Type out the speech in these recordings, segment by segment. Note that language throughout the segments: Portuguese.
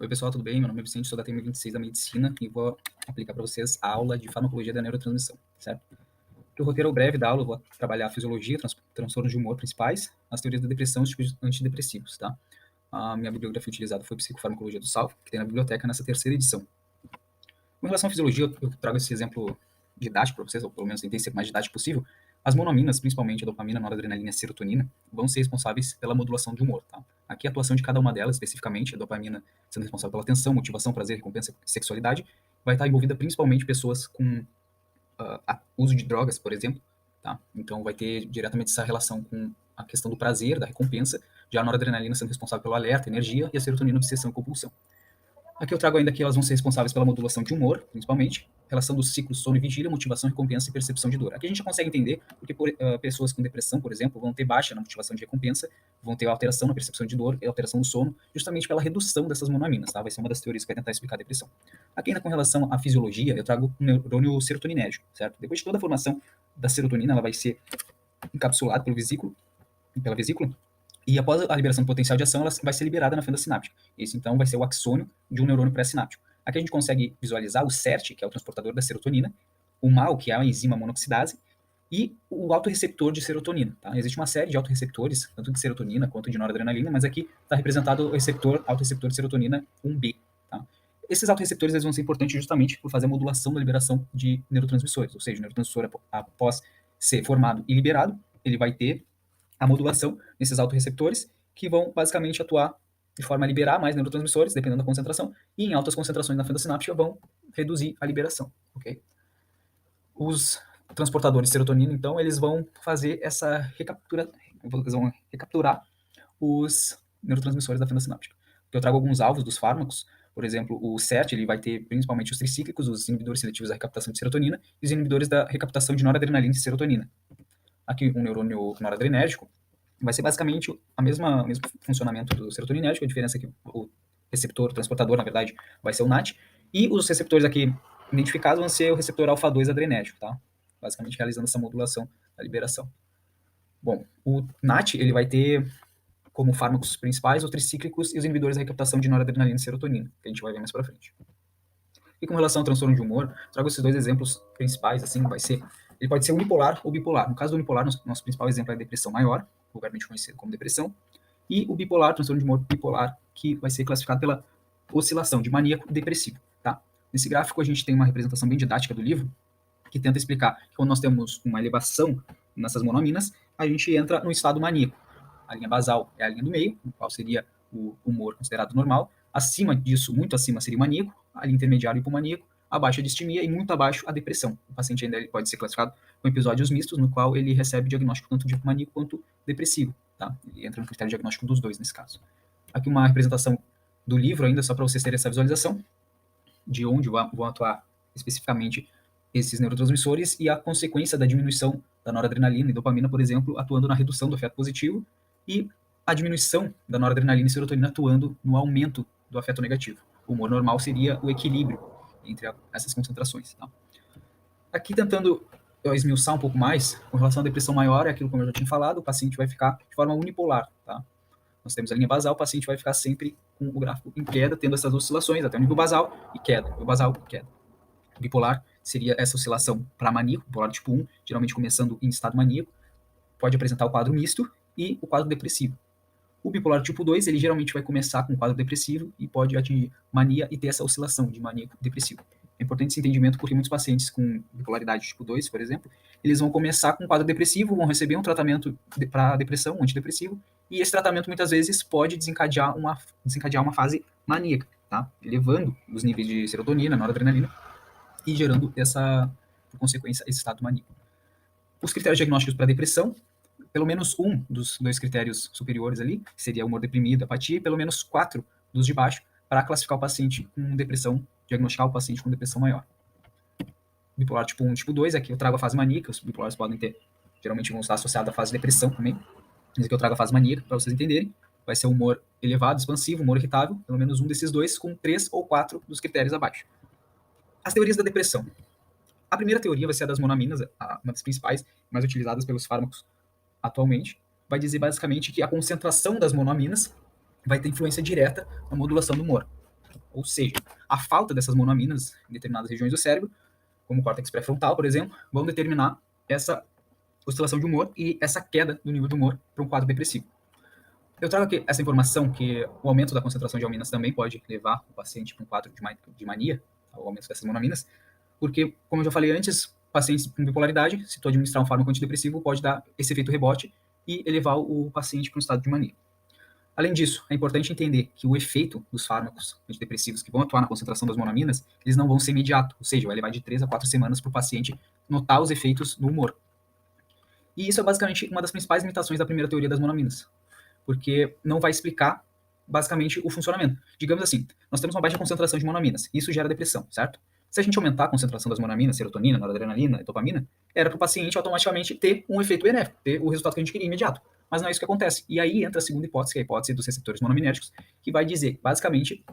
Oi, pessoal, tudo bem? Meu nome é Vicente, sou da TM 26 da Medicina e vou aplicar para vocês a aula de farmacologia da neurotransmissão, certo? O roteiro breve da aula, eu vou trabalhar a fisiologia, transtornos de humor principais, as teorias da depressão e os tipos antidepressivos, tá? A minha bibliografia utilizada foi Psicofarmacologia do Salvo, que tem na biblioteca nessa terceira edição. Com relação à fisiologia, eu trago esse exemplo didático para vocês, ou pelo menos tentei ser o mais didático possível. As monoaminas, principalmente a dopamina, noradrenalina e a serotonina, vão ser responsáveis pela modulação de humor, tá? Aqui a atuação de cada uma delas, especificamente, a dopamina sendo responsável pela atenção, motivação, prazer, recompensa e sexualidade, vai estar envolvida principalmente pessoas com uso de drogas, por exemplo, tá? Então vai ter diretamente essa relação com a questão do prazer, da recompensa, já a noradrenalina sendo responsável pelo alerta, energia, e a serotonina, obsessão e compulsão. Aqui eu trago ainda que elas vão ser responsáveis pela modulação de humor, principalmente, relação dos ciclos sono e vigília, motivação, recompensa e percepção de dor. Aqui a gente já consegue entender porque pessoas com depressão, por exemplo, vão ter baixa na motivação de recompensa, vão ter alteração na percepção de dor e alteração do sono, justamente pela redução dessas monoaminas, tá? Vai ser uma das teorias que vai tentar explicar a depressão. Aqui ainda com relação à fisiologia, eu trago um neurônio serotoninérgico, certo? Depois de toda a formação da serotonina, ela vai ser encapsulada pela vesícula, e após a liberação do potencial de ação, ela vai ser liberada na fenda sináptica. Esse, então, vai ser o axônio de um neurônio pré-sináptico. Aqui a gente consegue visualizar o CERT, que é o transportador da serotonina, o MAO, que é a enzima monoxidase, e o autorreceptor de serotonina. Tá? Existe uma série de autorreceptores, tanto de serotonina quanto de noradrenalina, mas aqui está representado o autorreceptor de serotonina 1B. Tá? Esses autorreceptores eles vão ser importantes justamente por fazer a modulação da liberação de neurotransmissores, ou seja, o neurotransmissor, após ser formado e liberado, ele vai ter a modulação nesses autorreceptores, que vão basicamente atuar de forma a liberar mais neurotransmissores, dependendo da concentração, e em altas concentrações na fenda sináptica vão reduzir a liberação, ok? Os transportadores de serotonina, então, eles vão fazer essa eles vão recapturar os neurotransmissores da fenda sináptica. Eu trago alguns alvos dos fármacos, por exemplo, o CERT, ele vai ter principalmente os tricíclicos, os inibidores seletivos da recaptação de serotonina e os inibidores da recaptação de noradrenalina e serotonina. Aqui, um neurônio noradrenérgico vai ser basicamente o mesmo funcionamento do serotoninérgico, a diferença é que o receptor, o transportador, na verdade, vai ser o NAT, e os receptores aqui identificados vão ser o receptor alfa-2 adrenérgico, tá? Basicamente realizando essa modulação da liberação. Bom, o NAT, ele vai ter como fármacos principais os tricíclicos e os inibidores da recaptação de noradrenalina e serotonina, que a gente vai ver mais pra frente. E com relação ao transtorno de humor, trago esses dois exemplos principais, assim, ele pode ser unipolar ou bipolar. No caso do unipolar, nosso principal exemplo é a depressão maior, vulgarmente conhecido como depressão, e o bipolar, transtorno de humor bipolar, que vai ser classificado pela oscilação de maníaco e depressivo, tá? Nesse gráfico a gente tem uma representação bem didática do livro, que tenta explicar que quando nós temos uma elevação nessas monoaminas, a gente entra no estado maníaco. A linha basal é a linha do meio, no qual seria o humor considerado normal. Acima disso, muito acima, seria o maníaco, a linha intermediária e hipomaníaco, abaixo a distimia e muito abaixo a depressão. O paciente ainda pode ser classificado com episódios mistos, no qual ele recebe diagnóstico tanto de maníaco quanto depressivo. Tá? Ele entra no critério diagnóstico dos dois, nesse caso. Aqui uma representação do livro ainda, só para vocês terem essa visualização, de onde vão atuar especificamente esses neurotransmissores e a consequência da diminuição da noradrenalina e dopamina, por exemplo, atuando na redução do afeto positivo e a diminuição da noradrenalina e serotonina atuando no aumento do afeto negativo. O humor normal seria o equilíbrio entre essas concentrações. Tá? Aqui tentando esmiuçar um pouco mais, com relação à depressão maior, é aquilo como eu já tinha falado, o paciente vai ficar de forma unipolar. Tá? Nós temos a linha basal, o paciente vai ficar sempre com o gráfico em queda, tendo essas oscilações até o nível basal e queda, nível basal e queda. Bipolar seria essa oscilação para maníaco, bipolar tipo 1, geralmente começando em estado maníaco, pode apresentar o quadro misto e o quadro depressivo. O bipolar tipo 2, ele geralmente vai começar com um quadro depressivo e pode atingir mania e ter essa oscilação de maníaco depressivo. É importante esse entendimento porque muitos pacientes com bipolaridade tipo 2, por exemplo, eles vão começar com um quadro depressivo, vão receber um tratamento para depressão, um antidepressivo, e esse tratamento muitas vezes pode desencadear uma fase maníaca, tá? Elevando os níveis de serotonina, noradrenalina, e gerando por consequência, esse estado maníaco. Os critérios diagnósticos para depressão, pelo menos um dos dois critérios superiores ali, seria humor deprimido, apatia, e pelo menos 4 dos de baixo, para classificar o paciente com depressão, diagnosticar o paciente com depressão maior. Bipolar tipo 1 e tipo 2, aqui eu trago a fase maníaca, os bipolares podem ter, geralmente vão estar associados à fase de depressão também, mas aqui eu trago a fase maníaca, para vocês entenderem, vai ser humor elevado, expansivo, humor irritável, pelo menos um desses dois, com 3 ou 4 dos critérios abaixo. As teorias da depressão. A primeira teoria vai ser a das monoaminas, uma das principais, mais utilizadas pelos fármacos atualmente, vai dizer basicamente que a concentração das monoaminas vai ter influência direta na modulação do humor. Ou seja, a falta dessas monoaminas em determinadas regiões do cérebro, como o córtex pré-frontal, por exemplo, vão determinar essa oscilação de humor e essa queda do nível de humor para um quadro depressivo. Eu trago aqui essa informação que o aumento da concentração de alminas também pode levar o paciente para um quadro de mania, o aumento dessas monoaminas, porque, como eu já falei antes, pacientes com bipolaridade, se tu administrar um fármaco antidepressivo, pode dar esse efeito rebote e elevar o paciente para um estado de mania. Além disso, é importante entender que o efeito dos fármacos antidepressivos que vão atuar na concentração das monoaminas, eles não vão ser imediato, ou seja, vai levar de 3 a 4 semanas para o paciente notar os efeitos no humor. E isso é basicamente uma das principais limitações da primeira teoria das monoaminas, porque não vai explicar basicamente o funcionamento. Digamos assim, nós temos uma baixa concentração de monoaminas, e isso gera depressão, certo? Se a gente aumentar a concentração das monoaminas, serotonina, noradrenalina, dopamina, era para o paciente automaticamente ter um efeito benéfico, ter o resultado que a gente queria imediato. Mas não é isso que acontece. E aí entra a segunda hipótese, que é a hipótese dos receptores monoaminérgicos, que vai dizer, basicamente,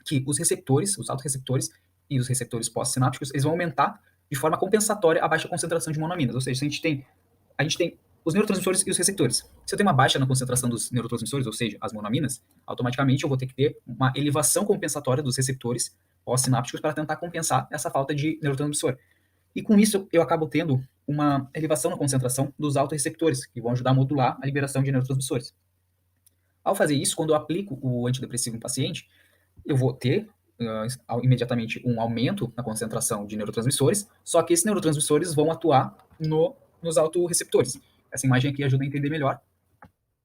que os receptores, os autorreceptores e os receptores pós-sinápticos, eles vão aumentar de forma compensatória a baixa concentração de monoaminas. Ou seja, se a gente tem os neurotransmissores e os receptores. Se eu tenho uma baixa na concentração dos neurotransmissores, ou seja, as monoaminas, automaticamente eu vou ter que ter uma elevação compensatória dos receptores pós-sinápticos para tentar compensar essa falta de neurotransmissor. E com isso eu acabo tendo uma elevação na concentração dos autorreceptores, que vão ajudar a modular a liberação de neurotransmissores. Ao fazer isso, quando eu aplico o antidepressivo no paciente, eu vou ter imediatamente um aumento na concentração de neurotransmissores, só que esses neurotransmissores vão atuar nos autorreceptores. Essa imagem aqui ajuda a entender melhor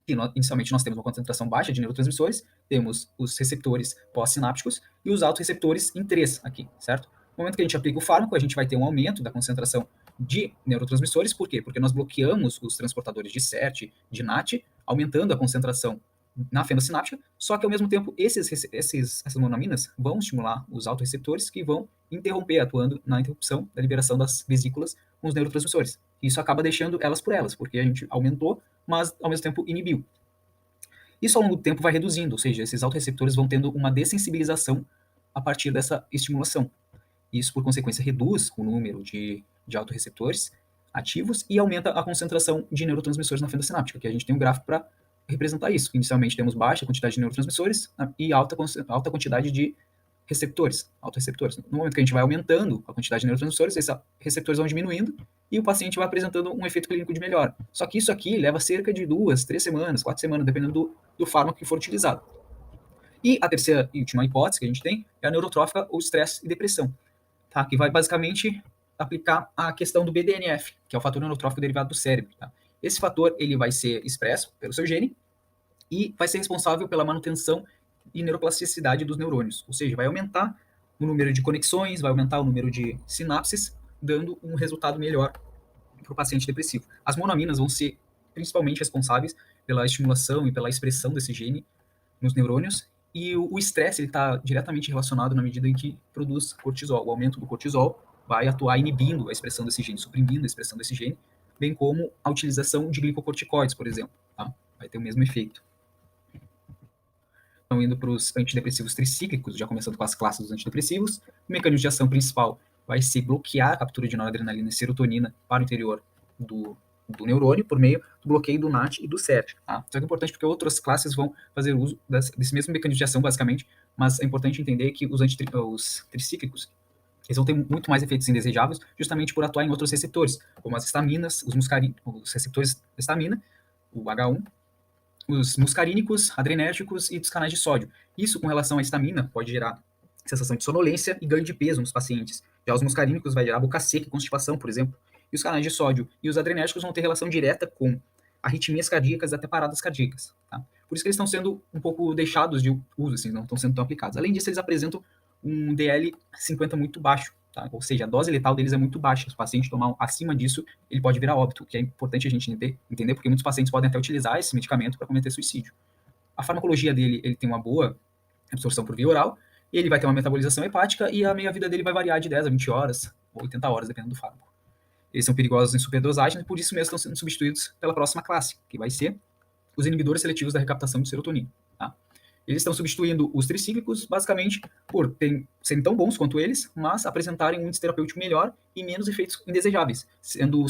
que inicialmente nós temos uma concentração baixa de neurotransmissores, temos os receptores pós-sinápticos e os autorreceptores em 3 aqui, certo? No momento que a gente aplica o fármaco, a gente vai ter um aumento da concentração de neurotransmissores, por quê? Porque nós bloqueamos os transportadores de SERT, de NAT, aumentando a concentração na fenda sináptica, só que ao mesmo tempo essas monoaminas vão estimular os autorreceptores que vão interromper, atuando na interrupção da liberação das vesículas com os neurotransmissores. Isso acaba deixando elas por elas, porque a gente aumentou, mas ao mesmo tempo inibiu. Isso ao longo do tempo vai reduzindo, ou seja, esses autorreceptores vão tendo uma dessensibilização a partir dessa estimulação. Isso, por consequência, reduz o número de autorreceptores ativos e aumenta a concentração de neurotransmissores na fenda sináptica, que a gente tem um gráfico para representar isso. Inicialmente temos baixa quantidade de neurotransmissores e alta quantidade de autorreceptores. No momento que a gente vai aumentando a quantidade de neurotransmissores, esses receptores vão diminuindo e o paciente vai apresentando um efeito clínico de melhora. Só que isso aqui leva cerca de 2, 3 semanas, 4 semanas, dependendo do fármaco que for utilizado. E a terceira e última hipótese que a gente tem é a neurotrófica ou estresse e depressão, tá? Que vai basicamente aplicar a questão do BDNF, que é o fator neurotrófico derivado do cérebro. Tá? Esse fator ele vai ser expresso pelo seu gene e vai ser responsável pela manutenção e neuroplasticidade dos neurônios, ou seja, vai aumentar o número de conexões, vai aumentar o número de sinapses, dando um resultado melhor para o paciente depressivo. As monoaminas vão ser principalmente responsáveis pela estimulação e pela expressão desse gene nos neurônios, e o estresse está diretamente relacionado na medida em que produz cortisol. O aumento do cortisol vai atuar inibindo a expressão desse gene, suprimindo a expressão desse gene, bem como a utilização de glicocorticoides, por exemplo. Tá? Vai ter o mesmo efeito. Então, indo para os antidepressivos tricíclicos, já começando com as classes dos antidepressivos, o mecanismo de ação principal vai ser bloquear a captura de noradrenalina e serotonina para o interior do neurônio por meio do bloqueio do NAT e do SERT. Tá? Isso é importante porque outras classes vão fazer uso desse mesmo mecanismo de ação, basicamente, mas é importante entender que os tricíclicos eles vão ter muito mais efeitos indesejáveis justamente por atuar em outros receptores, como as estaminas, os receptores da estamina, o H1, os muscarínicos, adrenérgicos e dos canais de sódio. Isso, com relação à estamina, pode gerar sensação de sonolência e ganho de peso nos pacientes. Já os muscarínicos vai gerar boca seca e constipação, por exemplo. E os canais de sódio e os adrenérgicos vão ter relação direta com arritmias cardíacas até paradas cardíacas. Tá? Por isso que eles estão sendo um pouco deixados de uso, assim, não estão sendo tão aplicados. Além disso, eles apresentam um DL50 muito baixo, tá? Ou seja, a dose letal deles é muito baixa. Se o paciente tomar acima disso, ele pode virar óbito, que é importante a gente entender, porque muitos pacientes podem até utilizar esse medicamento para cometer suicídio. A farmacologia dele, ele tem uma boa absorção por via oral, ele vai ter uma metabolização hepática e a meia-vida dele vai variar de 10 a 20 horas, ou 80 horas, dependendo do fármaco. Eles são perigosos em superdosagem e por isso mesmo estão sendo substituídos pela próxima classe, que vai ser os inibidores seletivos da recaptação de serotonina. Tá? Eles estão substituindo os tricíclicos, basicamente, por serem tão bons quanto eles, mas apresentarem um índice terapêutico melhor e menos efeitos indesejáveis, sendo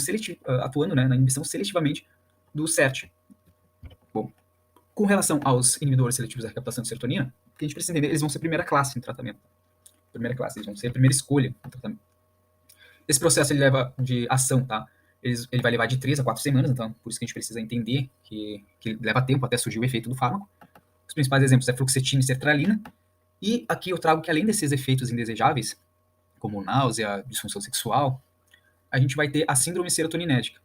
atuando, né, na inibição seletivamente do SERT. Bom, com relação aos inibidores seletivos da recaptação de serotonina, que a gente precisa entender, eles vão ser primeira classe no tratamento. Primeira classe, eles vão ser a primeira escolha no tratamento. Esse processo ele leva de ação, tá? Ele vai levar de 3 a 4 semanas, então por isso que a gente precisa entender que leva tempo até surgir o efeito do fármaco. Os principais exemplos é fluoxetina e sertralina. E aqui eu trago que além desses efeitos indesejáveis, como náusea, disfunção sexual, a gente vai ter a síndrome serotoninérgica,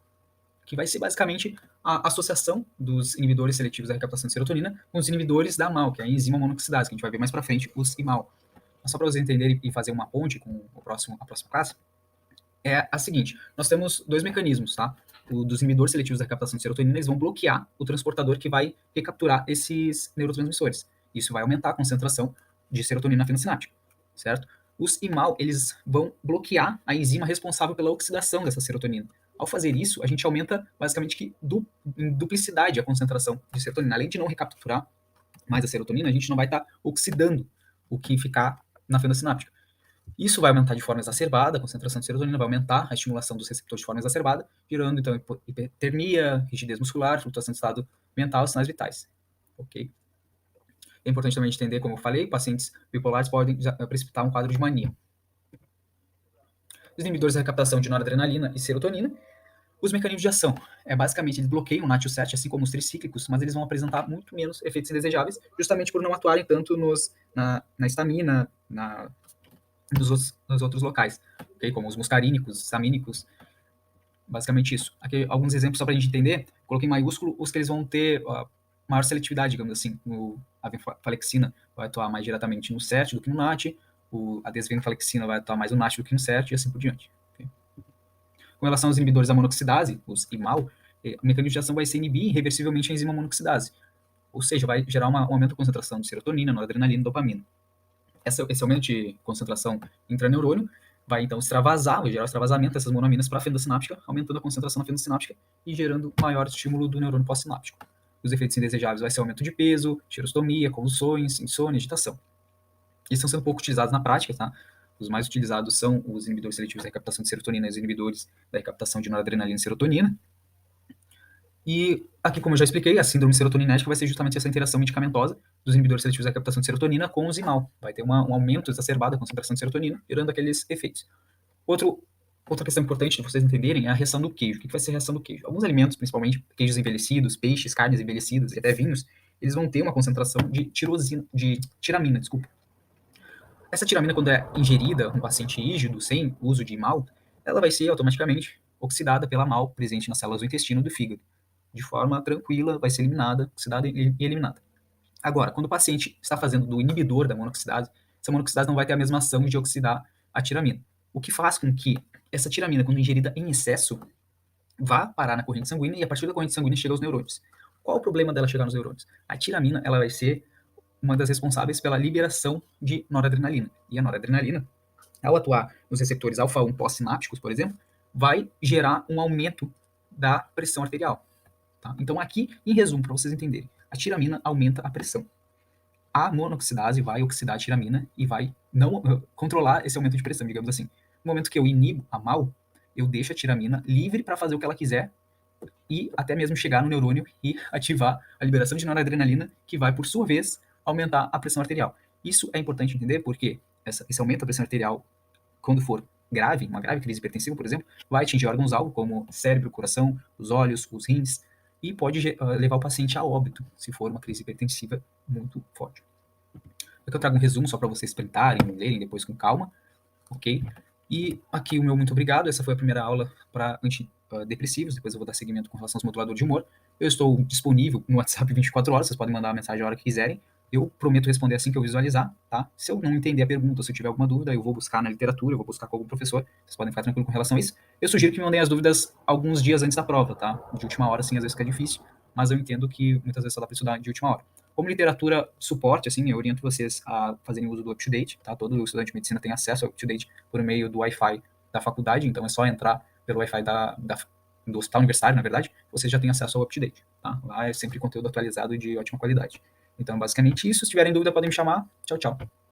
que vai ser basicamente a associação dos inibidores seletivos da recaptação de serotonina com os inibidores da MAO, que é a enzima monoxidase, que a gente vai ver mais para frente, os IMAL. Mas só para vocês entenderem e fazer uma ponte com a próxima classe, é a seguinte: nós temos dois mecanismos, tá? O dos inibidores seletivos da recaptação de serotonina, eles vão bloquear o transportador que vai recapturar esses neurotransmissores. Isso vai aumentar a concentração de serotonina na fenda sináptica, certo? Os IMAL, eles vão bloquear a enzima responsável pela oxidação dessa serotonina. Ao fazer isso, a gente aumenta basicamente em duplicidade a concentração de serotonina. Além de não recapturar mais a serotonina, a gente não vai estar oxidando o que ficar na fenda sináptica. Isso vai aumentar de forma exacerbada, a concentração de serotonina vai aumentar a estimulação dos receptores de forma exacerbada, gerando então hipertermia, rigidez muscular, flutuação de estado mental e sinais vitais. Ok? É importante também entender, como eu falei, pacientes bipolares podem precipitar um quadro de mania. Os inibidores da recaptação de noradrenalina e serotonina. Os mecanismos de ação, basicamente, eles bloqueiam o NAT7, assim como os tricíclicos, mas eles vão apresentar muito menos efeitos indesejáveis, justamente por não atuarem tanto na estamina, nos outros locais, okay? Como os muscarínicos, histamínicos, basicamente isso. Aqui alguns exemplos só para a gente entender, coloquei em maiúsculo os que eles vão ter maior seletividade, digamos assim. A venlafaxina vai atuar mais diretamente no CERT do que no NAT, a desvenlafaxina vai atuar mais no NAT do que no CERT e assim por diante. Okay? Com relação aos inibidores da monoxidase, os IMAL, o mecanismo de ação vai ser inibir irreversivelmente a enzima monoxidase, ou seja, vai gerar um aumento da concentração de serotonina, noradrenalina e dopamina. Esse aumento de concentração intraneurônio vai então vai gerar o extravasamento dessas monoaminas para a fenda sináptica, aumentando a concentração na fenda sináptica e gerando maior estímulo do neurônio pós-sináptico. Os efeitos indesejáveis vai ser aumento de peso, xerostomia, convulsões, insônia, agitação. Esses estão sendo pouco utilizados na prática, tá? Os mais utilizados são os inibidores seletivos da recaptação de serotonina e os inibidores da recaptação de noradrenalina e serotonina. E aqui, como eu já expliquei, a síndrome serotoninérgica vai ser justamente essa interação medicamentosa dos inibidores seletivos da captação de serotonina com os IMAL. Vai ter um aumento exacerbado da concentração de serotonina, gerando aqueles efeitos. Outra questão importante de vocês entenderem é a reação do queijo. O que vai ser a reação do queijo? Alguns alimentos, principalmente queijos envelhecidos, peixes, carnes envelhecidas e até vinhos, eles vão ter uma concentração de tiramina, desculpa. Essa tiramina, quando é ingerida no paciente rígido, sem uso de IMAL, ela vai ser automaticamente oxidada pela MAL presente nas células do intestino e do fígado. De forma tranquila, vai ser eliminada, oxidada e eliminada. Agora, quando o paciente está fazendo do inibidor da monoxidase, essa monoxidase não vai ter a mesma ação de oxidar a tiramina. O que faz com que essa tiramina, quando ingerida em excesso, vá parar na corrente sanguínea e a partir da corrente sanguínea chega aos neurônios. Qual o problema dela chegar nos neurônios? A tiramina ela vai ser uma das responsáveis pela liberação de noradrenalina. E a noradrenalina, ao atuar nos receptores alfa-1 pós-sinápticos, por exemplo, vai gerar um aumento da pressão arterial. Tá? Então, aqui, em resumo, para vocês entenderem, a tiramina aumenta a pressão. A monoxidase vai oxidar a tiramina e vai não controlar esse aumento de pressão, digamos assim. No momento que eu inibo a MAL, eu deixo a tiramina livre para fazer o que ela quiser e até mesmo chegar no neurônio e ativar a liberação de noradrenalina, que vai, por sua vez, aumentar a pressão arterial. Isso é importante entender porque esse aumento da pressão arterial, quando for grave, uma grave crise hipertensiva, por exemplo, vai atingir órgãos-alvo como cérebro, coração, os olhos, os rins, e pode levar o paciente a óbito, se for uma crise hipertensiva muito forte. Aqui eu trago um resumo só para vocês printarem, lerem depois com calma, ok? E aqui o meu muito obrigado, essa foi a primeira aula para antidepressivos, depois eu vou dar seguimento com relação aos moduladores de humor. Eu estou disponível no WhatsApp 24 horas, vocês podem mandar uma mensagem a hora que quiserem. Eu prometo responder assim que eu visualizar, tá? Se eu não entender a pergunta, se eu tiver alguma dúvida, eu vou buscar na literatura, eu vou buscar com algum professor, vocês podem ficar tranquilos com relação a isso. Eu sugiro que me mandem as dúvidas alguns dias antes da prova, tá? De última hora, assim, às vezes fica difícil, mas eu entendo que muitas vezes só dá para estudar de última hora. Como literatura suporte, assim, eu oriento vocês a fazerem uso do UpToDate, tá? Todo estudante de medicina tem acesso ao UpToDate por meio do Wi-Fi da faculdade, então é só entrar pelo Wi-Fi do hospital universitário, na verdade, vocês já têm acesso ao UpToDate, tá? Lá é sempre conteúdo atualizado e de ótima qualidade. Então, basicamente isso. Se tiverem dúvida, podem me chamar. Tchau, tchau.